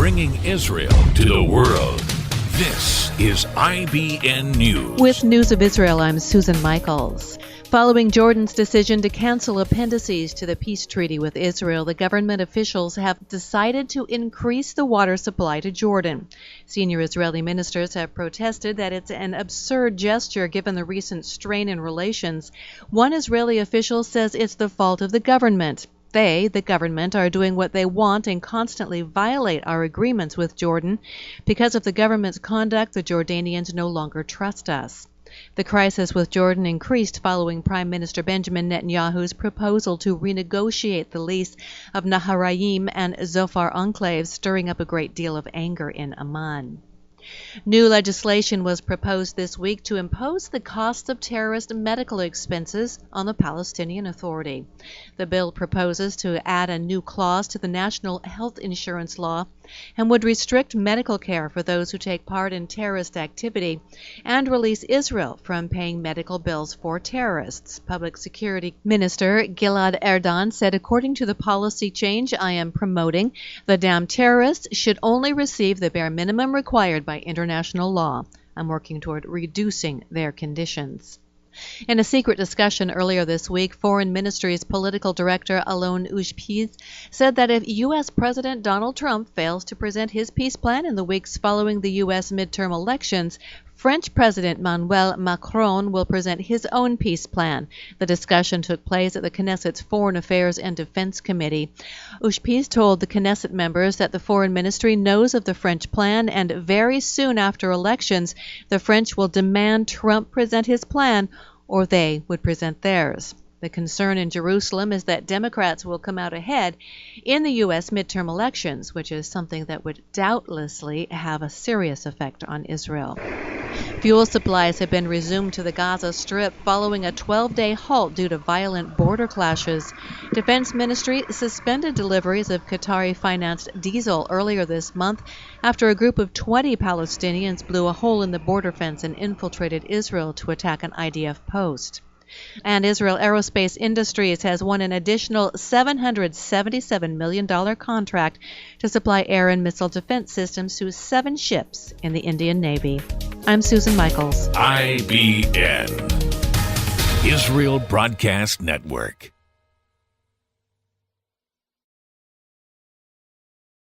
bringing Israel to the world. This is IBN News. With News of Israel, I'm Susan Michaels. Following Jordan's decision to cancel appendices to the peace treaty with Israel, the government officials have decided to increase the water supply to Jordan. Senior Israeli ministers have protested that it's an absurd gesture given the recent strain in relations. One Israeli official says it's the fault of the government. They, the government, are doing what they want and constantly violate our agreements with Jordan. Because of the government's conduct, the Jordanians no longer trust us. The crisis with Jordan increased following Prime Minister Benjamin Netanyahu's proposal to renegotiate the lease of Naharaim and Zofar enclaves, stirring up a great deal of anger in Amman. New legislation was proposed this week to impose the cost of terrorist medical expenses on the Palestinian Authority. The bill proposes to add a new clause to the national health insurance law and would restrict medical care for those who take part in terrorist activity and release Israel from paying medical bills for terrorists. Public Security Minister Gilad Erdan said, according to the policy change I am promoting, the damned terrorists should only receive the bare minimum required by international law. I'm working toward reducing their conditions. In a secret discussion earlier this week, Foreign Ministry's political director Alon Ushpiz said that if U.S. President Donald Trump fails to present his peace plan in the weeks following the U.S. midterm elections, French President Emmanuel Macron will present his own peace plan. The discussion took place at the Knesset's Foreign Affairs and Defense Committee. Ushpiz told the Knesset members that the Foreign Ministry knows of the French plan, and very soon after elections, the French will demand Trump present his plan, or they would present theirs. The concern in Jerusalem is that Democrats will come out ahead in the U.S. midterm elections, which is something that would doubtlessly have a serious effect on Israel. Fuel supplies have been resumed to the Gaza Strip following a 12-day halt due to violent border clashes. Defense Ministry suspended deliveries of Qatari-financed diesel earlier this month after a group of 20 Palestinians blew a hole in the border fence and infiltrated Israel to attack an IDF post. And Israel Aerospace Industries has won an additional $777 million contract to supply air and missile defense systems to 7 ships in the Indian Navy. I'm Susan Michaels. IBN, Israel Broadcast Network.